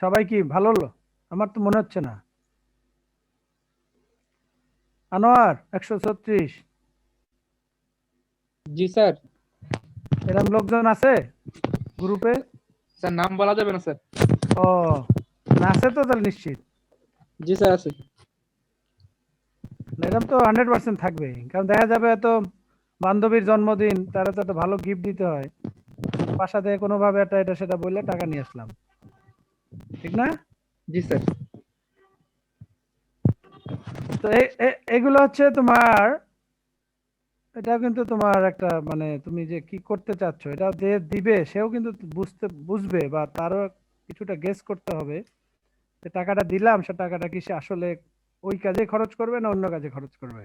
সবাই কি ভালো? আমার তো মনে হচ্ছে না। আনোয়ার 136, জি স্যার। এরকম লোকজন আছে গ্রুপে? স্যার নাম বলা যাবে না স্যার। ও না, আছে তো তাহলে নিশ্চিত। জি স্যার আছে। এরকম তো 100% থাকবে, কারণ দেখা যাবে এত বান্ধবীর জন্মদিন, তারা তো একটা ভালো গিফট দিতে হয়, বাসা থেকে কোনোভাবে একটা এটা সেটা বললে টাকা নিয়ে আসলাম, ঠিক না? জি স্যার। তো এগুলো হচ্ছে তোমার, এটা কিন্তু তোমার একটা মানে তুমি যে কি করতে চাচ্ছ, এটা যে দিবে সেও কিন্তু বুঝবে, বা তারও কিছুটা গেস করতে হবে যে টাকাটা দিলাম, সে টাকাটা কি সে আসলে ওই কাজে খরচ করবে না অন্য কাজে খরচ করবে।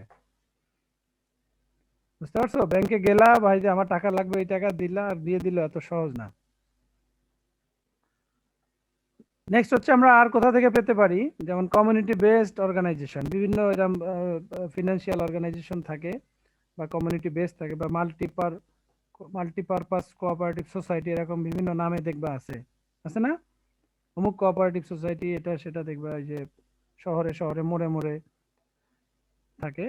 বুঝতে পারছো? ব্যাংকে গেলা, ভাই যে আমার টাকা লাগবে, এই টাকা দিলা আর দিয়ে দিল, এত সহজ না। নেক্সট হচ্ছে আমরা আর কোথা থেকে পেতে পারি, যেমন কমিউনিটি বেসড অর্গানাইজেশন, বিভিন্ন এরকম ফিনান্সিয়াল অর্গানাইজেশন থাকে বা কমিউনিটি বেসড থাকে, বা মাল্টিপারপাস কোঅপারেটিভ সোসাইটি, এরকম বিভিন্ন নামে দেখবা আছে না? অমুক কোঅপারেটিভ সোসাইটি, এটা সেটা দেখবা যে শহরে শহরে মোড়ে মোড়ে থাকে।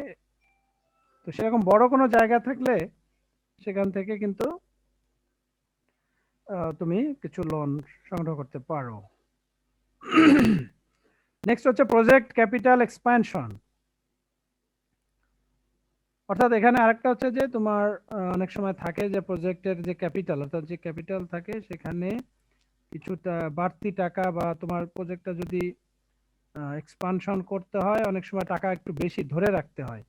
তো সেরকম বড় কোনো জায়গা থাকলে সেখান থেকে কিন্তু তুমি কিছু লোন সংগ্রহ করতে পারো। নেক্সট হচ্ছে প্রজেক্ট ক্যাপিটাল এক্সপ্যানশন, অর্থাৎ এখানে আরেকটা হচ্ছে যে তোমার অনেক সময় থাকে যে প্রজেক্টের যে ক্যাপিটাল, অর্থাৎ যে ক্যাপিটাল থাকে সেখানে কিছুটা বাড়তি টাকা, বা তোমার প্রজেক্টটা যদি এক্সপানশন করতে হয়, অনেক সময় টাকা একটু বেশি ধরে রাখতে হয়।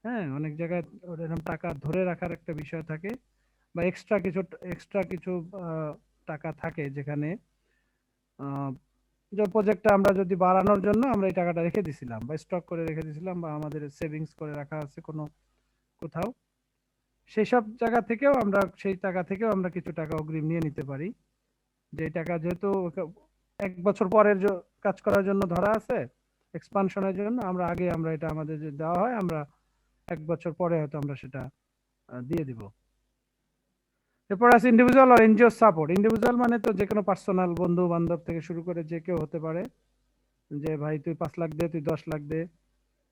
হ্যাঁ, অনেক জায়গায় এরকম টাকা ধরে রাখার একটা বিষয় থাকে, বা এক্সট্রা কিছু টাকা থাকে, যেখানে যে প্রজেক্টটা আমরা যদি বাড়ানোর জন্য আমরা এই টাকাটা রেখে দিছিলাম বা স্টক করে রেখে দিছিলাম বা আমাদের সেভিংস করে রাখা আছে কোনো কোথাও, সেই সব জায়গা থেকেও আমরা সেই টাকা থেকেও আমরা কিছু টাকা অগ্রিম নিয়ে নিতে পারি। যে এই টাকা যেহেতু 1 বছর পরের কাজ করার জন্য ধরা আছে, এক্সপানশনের জন্য আমরা আগে আমরা এটা আমাদের যে দেওয়া হয় আমরা 1 বছর পরে হয়তো আমরা সেটা দিয়ে দিব। এরপর আছে ইন্ডিভিজুয়াল আর এনজিও সাপোর্ট। ইন্ডিভিজুয়াল মানে তো যে কোনো পার্সোনাল, বন্ধু বান্ধব থেকে শুরু করে যে কেউ হতে পারে, যে ভাই তুই 5 লাখ দে, তুই 10 লাখ দে,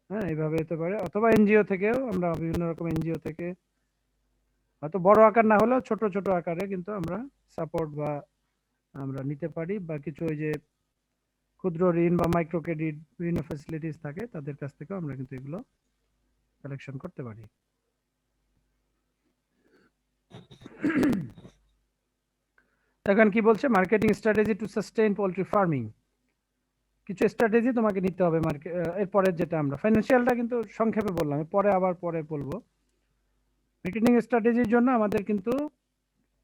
হ্যাঁ এইভাবে হতে পারে। অথবা এনজিও থেকেও আমরা বিভিন্ন রকম এনজিও থেকে হয়তো বড় আকার না হলেও ছোট ছোট আকারে কিন্তু আমরা সাপোর্ট বা আমরা নিতে পারি, বা কিছু ওই যে ক্ষুদ্র ঋণ বা মাইক্রো ক্রেডিট বিভিন্ন ফ্যাসিলিটিস থাকে তাদের কাছ থেকেও আমরা কিন্তু এগুলো কালেকশন করতে পারি। এখন কি বলছে, marketing strategy to sustain poultry farming. কিছু স্ট্র্যাটেজি তোমাকে নিতে হবে এরপরে, যেটা আমরা ফাইন্যান্সিয়ালটা কিন্তু সংক্ষেপে বললাম, পরে আবার পরে বলবো। মার্কেটিং স্ট্র্যাটেজির জন্য আমাদের কিন্তু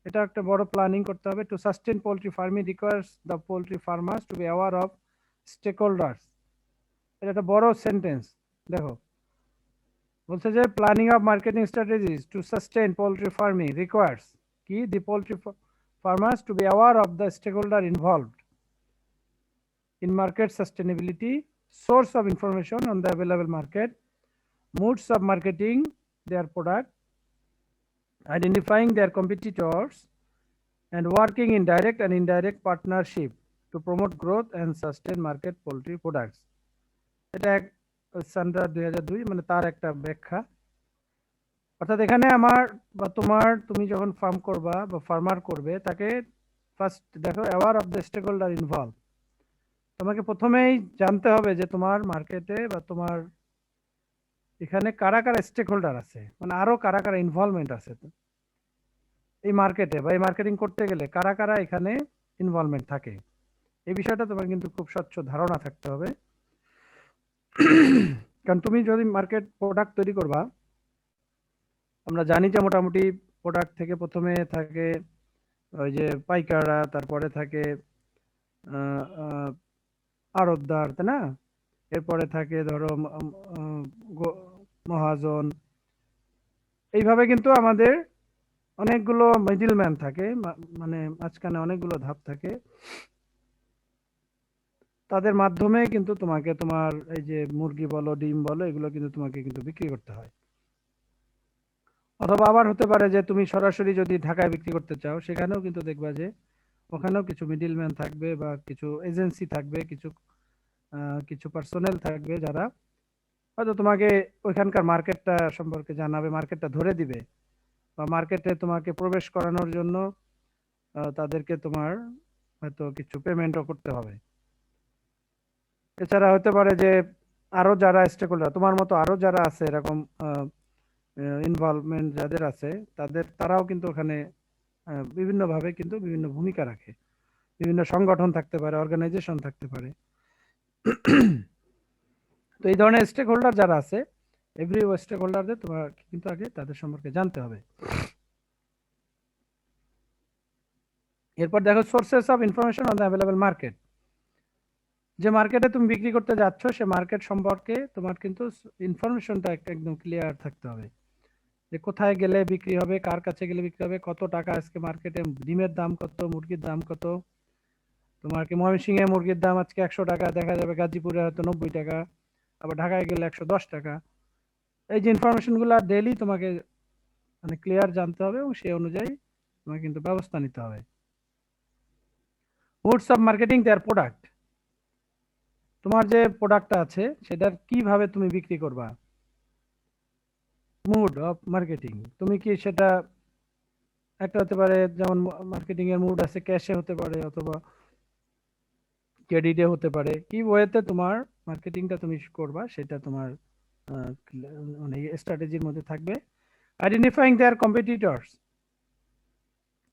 এটা একটা বড় প্ল্যানিং করতে হবে। To sustain poultry farming requires the poultry farmers to be aware of stakeholders. এটা একটা বড় সেন্টেন্স, দেখো বলছে যে planning of marketing strategies to sustain poultry farming requires কি the poultry farmers to be aware of the stakeholder involved in market sustainability, source of information on the available market, modes of marketing their product, identifying their competitors, and working in direct and indirect partnership to promote growth and sustain market poultry products. এটা স্ট্যান্ডার্ড 2002 মানে তার একটা ব্যাখ্যা। অর্থাৎ এখানে আমার বা তোমার, তুমি যখন ফার্ম করবা বা ফার্মার করবে, তাকে ফার্স্ট দেখো aware of the stakeholder involve. তোমাকে প্রথমেই জানতে হবে যে তোমার মার্কেটে বা তোমার এখানে কারা কারা স্টেক হোল্ডার আছে, মানে আরো কারা কারা ইনভলভমেন্ট আছে এই মার্কেটে বা এই মার্কেটিং করতে গেলে কারা কারা এখানে ইনভলভমেন্ট থাকে। এই বিষয়টা তোমার কিন্তু খুব স্বচ্ছ ধারণা থাকতে হবে। কারণ তুমি যদি মার্কেট প্রোডাক্ট তৈরি করবা, আমরা জানি যে মোটামুটি প্রোডাক্ট থেকে প্রথমে থাকে ওই যে পাইকাররা, তারপরে থাকে আড়তদার, তাই না, এরপরে থাকে ধরো মহাজন। এইভাবে কিন্তু আমাদের অনেকগুলো মিডলম্যান থাকে, মানে মাঝখানে অনেকগুলো ধাপ থাকে, তাদের মাধ্যমে কিন্তু তোমাকে তোমার এই যে মুরগি বলো, ডিম বলো, এগুলো কিন্তু তোমাকে কিন্তু বিক্রি করতে হয়। অথবা আবার হতে পারে যে তুমি সরাসরি যদি ঢাকায় বিক্রি করতে চাও, সেখানেও কিন্তু দেখবা যে ওখানেও কিছু মিডলম্যান থাকবে বা কিছু এজেন্সি থাকবে, কিছু পার্সোনেল থাকবে যারা হয়তো তোমাকে ওইখানকার মার্কেটটা সম্পর্কে জানাবে, মার্কেটটা ধরে দিবে, বা মার্কেটে তোমাকে প্রবেশ করানোর জন্য তাদেরকে তোমার হয়তো কিছু পেমেন্টও করতে হবে। এছাড়া হতে পারে যে আরো যারা স্টেক হোল্ডার তোমার মতো আরো যারা আছে এরকম ইনভলভমেন্ট যাদের আছে, তারাও কিন্তু ওখানে বিভিন্নভাবে কিন্তু বিভিন্ন ভূমিকা রাখে। বিভিন্ন সংগঠন থাকতে পারে, অর্গানাইজেশন থাকতে পারে। তো এই ধরনের স্টেক হোল্ডার যারা আছে, এভরি স্টেক হোল্ডারদের তোমার কিন্তু আগে তাদের সম্পর্কে জানতে হবে। এরপর দেখো sources of information on the available market. যে মার্কেটে তুমি বিক্রি করতে যাচ্ছ সে মার্কেট সম্পর্কে তোমার কিন্তু ইনফরমেশনটা একদম ক্লিয়ার থাকতে হবে, যে কোথায় গেলে বিক্রি হবে, কার কাছে গেলে বিক্রি হবে, কত টাকা আজকে মার্কেটে ডিমের দাম কত, মুরগির দাম কত। তোমার কি ময়মনসিংহে মুরগির দাম আজকে 100 টাকা, দেখা যাবে গাজীপুরে হয়তো 90 টাকা, আবার ঢাকায় গেলে 110 টাকা। এই যে ইনফরমেশনগুলো ডেইলি তোমাকে মানে ক্লিয়ার জানতে হবে এবং সেই অনুযায়ী তোমাকে কিন্তু ব্যবস্থা নিতে হবে। Modes of marketing there product. তোমার যে প্রোডাক্টটা আছে সেটার কিভাবে তুমি বিক্রি করবা, মুড অফ মার্কেটিং। তুমি কি সেটা একটা হতে পারে, যেমন মার্কেটিং এর মুড আছে, ক্যাশে হতে পারে অথবা ক্রেডিটে হতে পারে। কি ওয়েতে তোমার মার্কেটিংটা তুমি করবা সেটা তোমার মানে স্ট্র্যাটেজির মধ্যে থাকবে। আইডেন্টিফাইং দেয়ার কম্পিটিটরস।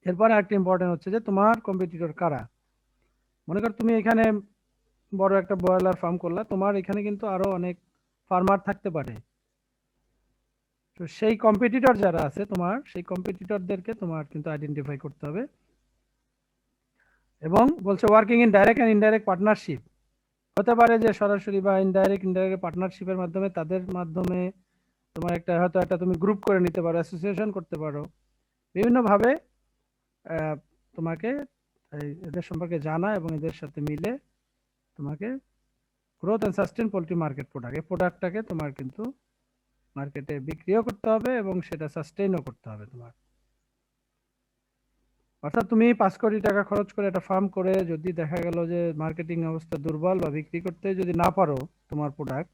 এরপর একটা ইম্পর্টেন্ট হচ্ছে যে তোমার কম্পিটিটর কারা। মনে কর তুমি এখানে বড় একটা ব্রয়লার ফার্ম করলা, তোমার এখানে কিন্তু আরো অনেক ফার্মার থাকতে পারে। তো সেই কম্পিটিটর যারা আছে তোমার, সেই কম্পিটিটরদেরকে তোমার কিন্তু আইডেন্টিফাই করতে হবে। এবং বলছে working in direct and indirect partnership, হতে পারে যে সরাসরি বা ইনডাইরেক্ট পার্টনারশিপের মাধ্যমে তাদের মাধ্যমে তোমার একটা হয়তো একটা তুমি গ্রুপ করে নিতে পারো, অ্যাসোসিয়েশন করতে পারো, বিভিন্নভাবে তোমাকে এদের সম্পর্কে জানা এবং এদের সাথে মিলে তোমাকে growth and sustain poultry market product, এই প্রোডাক্টটাকে তোমার কিন্তু মার্কেটে বিক্রিও করতে হবে এবং সেটা সাস্টেইনও করতে হবে তোমার। অর্থাৎ তুমি 5 কোটি টাকা খরচ করে একটা ফার্ম করে যদি দেখা গেল যে মার্কেটিং অবস্থা দুর্বল বা বিক্রি করতে যদি না পারো তোমার প্রোডাক্ট,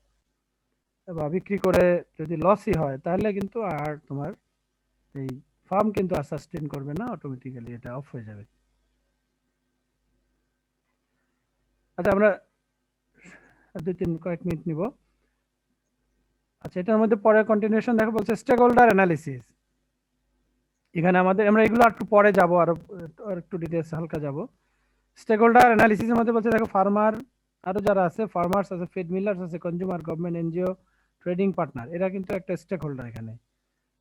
বা বিক্রি করে যদি লসই হয়, তাহলে কিন্তু আর তোমার এই ফার্ম কিন্তু আর সাস্টেইন করবে না, অটোমেটিক্যালি এটা অফ হয়ে যাবে। আচ্ছা, আমরা 2-3 কয়েক মিনিট নিব। আচ্ছা, এটার মধ্যে পরে কন্টিনিউশন দেখো, বলছে স্টেক হোল্ডার অ্যানালিসিস। এখানে আমরা এগুলো একটু পরে যাব, আর একটু ডিটেলস হালকা যাব। স্টেক হোল্ডার অ্যানালিসিসের মধ্যে বলছে দেখো ফার্মার, আরো যারা আছে, ফার্মার্স আছে, ফিড মিলার্স আছে, consumer, government, NGO, trading partner, এরা কিন্তু একটা স্টেক হোল্ডার এখানে।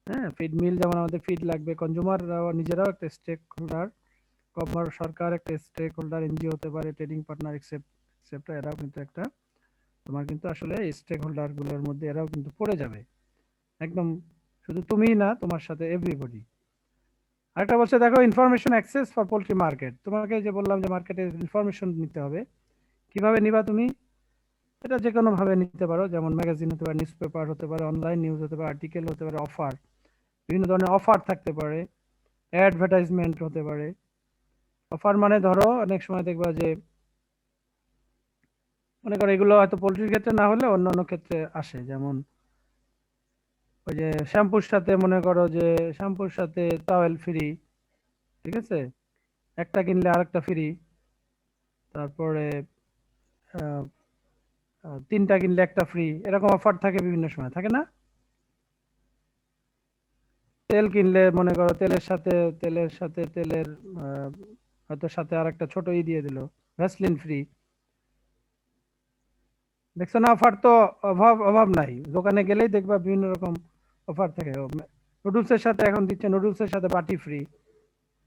হ্যাঁ, ফিড মিল যেমন আমাদের ফিড লাগবে, কনজিউমাররাও নিজেরাও একটা স্টেক হোল্ডার, গভর্নমেন্ট সরকার একটা স্টেক হোল্ডার, এনজিও হতে পারে, ট্রেডিং পার্টনার এক্সেপ্ট, এরাও কিন্তু একটা তোমার কিন্তু আসলে স্টেক হোল্ডার গুলোর মধ্যে এরাও কিন্তু পড়ে যাবে একদম, শুধু তুমিই না, তোমার সাথে এভরিবডি। আরেকটা বলছে দেখো information access for poultry market, তোমাকে যে বললাম যে মার্কেটের ইনফরমেশন নিতে হবে, কিভাবে নিবা তুমি? এটা যে কোনো ভাবে নিতে পারো, যেমন ম্যাগাজিন হতে পারে, নিউজ পেপার হতে পারে, অনলাইন নিউজ হতে পারে, আর্টিকেল হতে পারে, অফার, বিভিন্ন ধরনের অফার থাকতে পারে, অ্যাডভার্টাইজমেন্ট হতে পারে। অফার মানে ধরো অনেক সময় দেখবা যে মনে করো এগুলো হয়তো পোল্ট্রির ক্ষেত্রে না হলে অন্যান্য ক্ষেত্রে আসে, যেমন ওই যে শ্যাম্পুর সাথে মনে করো যে শ্যাম্পুর সাথে টাওয়েল ফ্রি, ঠিক আছে, একটা কিনলে আরেকটা ফ্রি, তারপরে 3টা কিনলে একটা ফ্রি, এরকম অফার থাকে বিভিন্ন সময়, থাকে না? তেল কিনলে মনে করো তেলের সাথে তেলের হয়তো সাথে আরেকটা ছোট দিয়ে দিল, ভ্যাসলিন ফ্রি। দেখছো না, অফার তো অভাব নাই, দোকানে গেলেই দেখবা বিভিন্ন রকম অফার থাকে। নুডলসের সাথে এখন দিচ্ছে নুডলসের সাথে বাটি ফ্রি,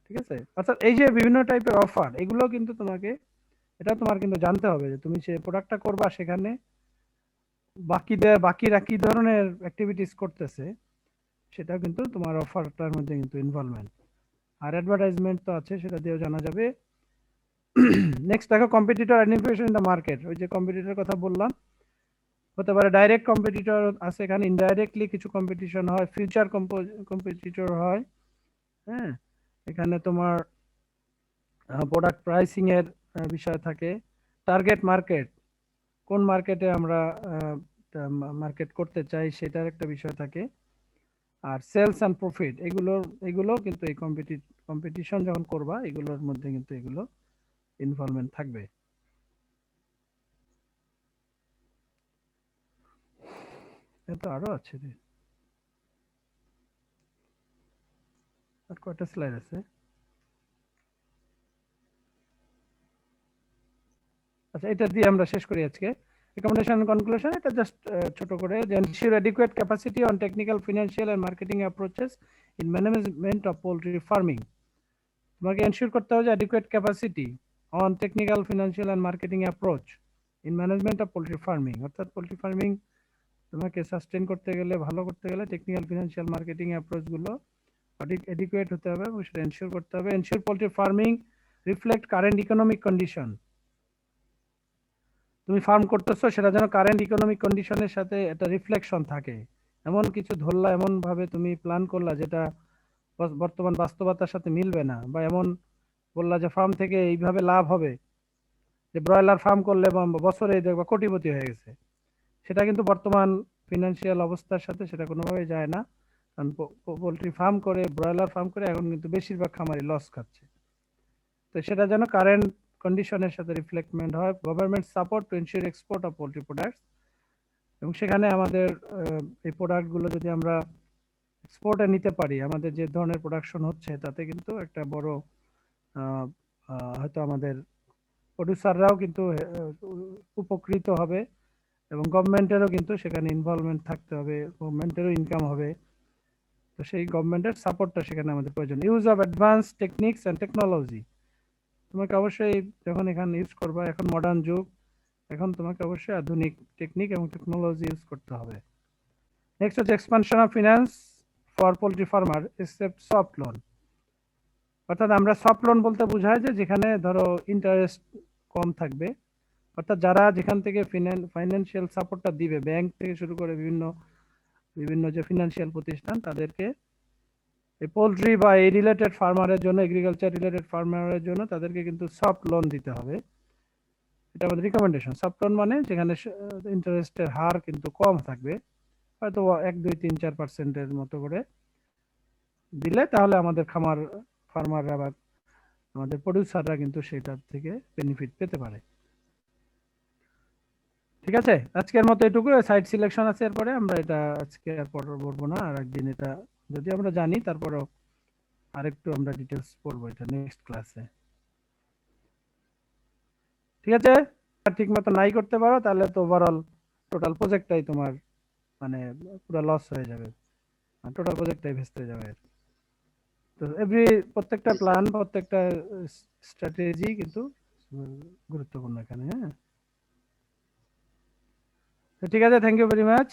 ঠিক আছে। অর্থাৎ এই যে বিভিন্ন টাইপের অফার, এগুলো কিন্তু তোমাকে, এটা তোমার কিন্তু জানতে হবে যে তুমি যে প্রোডাক্টটা করবা সেখানে বাকিরা কি ধরনের অ্যাক্টিভিটিস করতেছে, সেটা কিন্তু তোমার অফারটার মধ্যে কিন্তু ইনভলভমেন্ট। আর অ্যাডভার্টাইজমেন্ট তো আছে, সেটা দিয়েও জানা যাবে। নেক্সট দেখো competitor identification in the market, ওই যে কম্পিটিটর কথা বললাম, হতে পারে ডাইরেক্ট কম্পিটিটর আছে, এখানে ইনডাইরেক্টলি কিছু কম্পিটিশন হয়, ফিউচার কম্পিটিটর হয়। হ্যাঁ, এখানে তোমার প্রোডাক্ট প্রাইসিং এর বিষয় থাকে, টার্গেট মার্কেট, কোন মার্কেটে আমরা মার্কেট করতে চাই সেটার একটা বিষয় থাকে, আর সেলস অ্যান্ড প্রফিট, এগুলো কিন্তু এই কম্পিটিশন যখন করবা এগুলোর মধ্যে কিন্তু এগুলো ইনভলভমেন্ট থাকবে। এটা আরো আছে রে, আর কয়টা স্লাইড আছে? আচ্ছা, এটা দিয়ে আমরা শেষ করি আজকে। রিকমেন্ডেশন কনক্লুশন, এটা জাস্ট ছোট করে, যে ensure adequate capacity on technical, financial and marketing approaches in management of poultry farming. তোমাকে এনশিওর করতে হবে যে adequate capacity on technical, financial and marketing approach in management of poultry farming. অর্থাৎ পোল্ট্রি ফার্মিং তোমাকে সাস্টেন করতে গেলে, ভালো করতে গেলে টেকনিক্যাল, ফিনান্সিয়াল, মার্কেটিং অ্যাপ্রোচগুলো অ্যাডিকুয়েট হতে হবে এবং সেটা এনশিওর করতে হবে। Ensure poultry farming reflect current economic condition, তুমি ফার্ম করতেছো সেটা যেন কারেন্ট ইকোনমিক কন্ডিশনের সাথে একটা রিফ্লেকশন থাকে। এমন কিছু ধরলা, এমন ভাবে তুমি প্ল্যান করলা যেটা বর্তমান বাস্তবতার সাথে মিলবে না, বা এমন বললা যে ফার্ম থেকে এইভাবে লাভ হবে, যে ব্রয়লার ফার্ম করলে বছরে দেখবা কোটিপতি হয়ে গেছে, সেটা কিন্তু বর্তমান ফিনান্সিয়াল অবস্থার সাথে সেটা কোনোভাবেই যায় না। কারণ পোলট্রি ফার্ম করে, ব্রয়লার ফার্ম করে এখন কিন্তু বেশিরভাগ খামারি লস খাচ্ছে। তো সেটা যেন কারেন্ট কন্ডিশনের সাথে রিফ্লেক্টমেন্ট হয়। Government support to ensure export of poultry products, এবং সেখানে আমাদের এই প্রোডাক্টগুলো যদি আমরা এক্সপোর্টে নিতে পারি, আমাদের যে ধরনের প্রোডাকশন হচ্ছে তাতে কিন্তু একটা বড় হয়তো আমাদের প্রডিউসাররাও কিন্তু উপকৃত হবে, এবং গভর্নমেন্টেরও কিন্তু সেখানে ইনভলভমেন্ট থাকতে হবে, গভর্নমেন্টেরও ইনকাম হবে। তো সেই গভর্নমেন্টের সাপোর্টটা সেখানে আমাদের প্রয়োজন। Use of advance techniques and technology, তোমাকে অবশ্যই যখন এখানে ইউজ করবা, এখন মডার্ন যুগ, এখন তোমাকে অবশ্যই আধুনিক টেকনিক এবং টেকনোলজি ইউজ করতে হবে। নেক্সট হচ্ছে expansion of finance for poultry farmer except soft loan. অর্থাৎ আমরা সফট লোন বলতে বোঝায় যে যেখানে ধরো ইন্টারেস্ট কম থাকবে, অর্থাৎ যারা যেখান থেকে ফাইন্যান্সিয়াল সাপোর্টটা দিবে, ব্যাংক থেকে শুরু করে বিভিন্ন যে ফিনান্সিয়াল প্রতিষ্ঠান, তাদেরকে এই পোলট্রি বা এই রিলেটেড ফার্মারের জন্য, এগ্রিকালচার রিলেটেড ফার্মারের জন্য তাদেরকে কিন্তু সফট লোন দিতে হবে। এটা আমাদের রিকমেন্ডেশন। সফট লোন মানে যেখানে ইন্টারেস্টের হার কিন্তু কম থাকবে, হয়তো 1, 2, 3, 4% মতো করে দিলে তাহলে আমাদের ফার্মাররা বা আমাদের প্রডিউসাররা কিন্তু সেটার থেকে বেনিফিট পেতে পারে। ঠিক আছে, আজকের মতো এটুকু। সাইট সিলেকশন আছে, এরপরে আমরা এটা আজকে আর পড়বো না, আর একদিন এটা যদি আমরা জানি তারপরেও আরেকটু আমরা ডিটেলস পড়বো এটা নেক্সট ক্লাসে। ঠিক আছে, আর ঠিক মতো নাই করতে পারো তাহলে তো ওভারঅল টোটাল প্রজেক্টটাই তোমার মানে পুরো লস হয়ে যাবে, টোটাল প্রজেক্টটাই ভেস্তে যাবে। তো প্রত্যেকটা প্ল্যান, প্রত্যেকটা স্ট্র্যাটেজি কিন্তু গুরুত্বপূর্ণ এখানে। হ্যাঁ, ঠিক আছে, থ্যাংক ইউ ভেরি মাচ।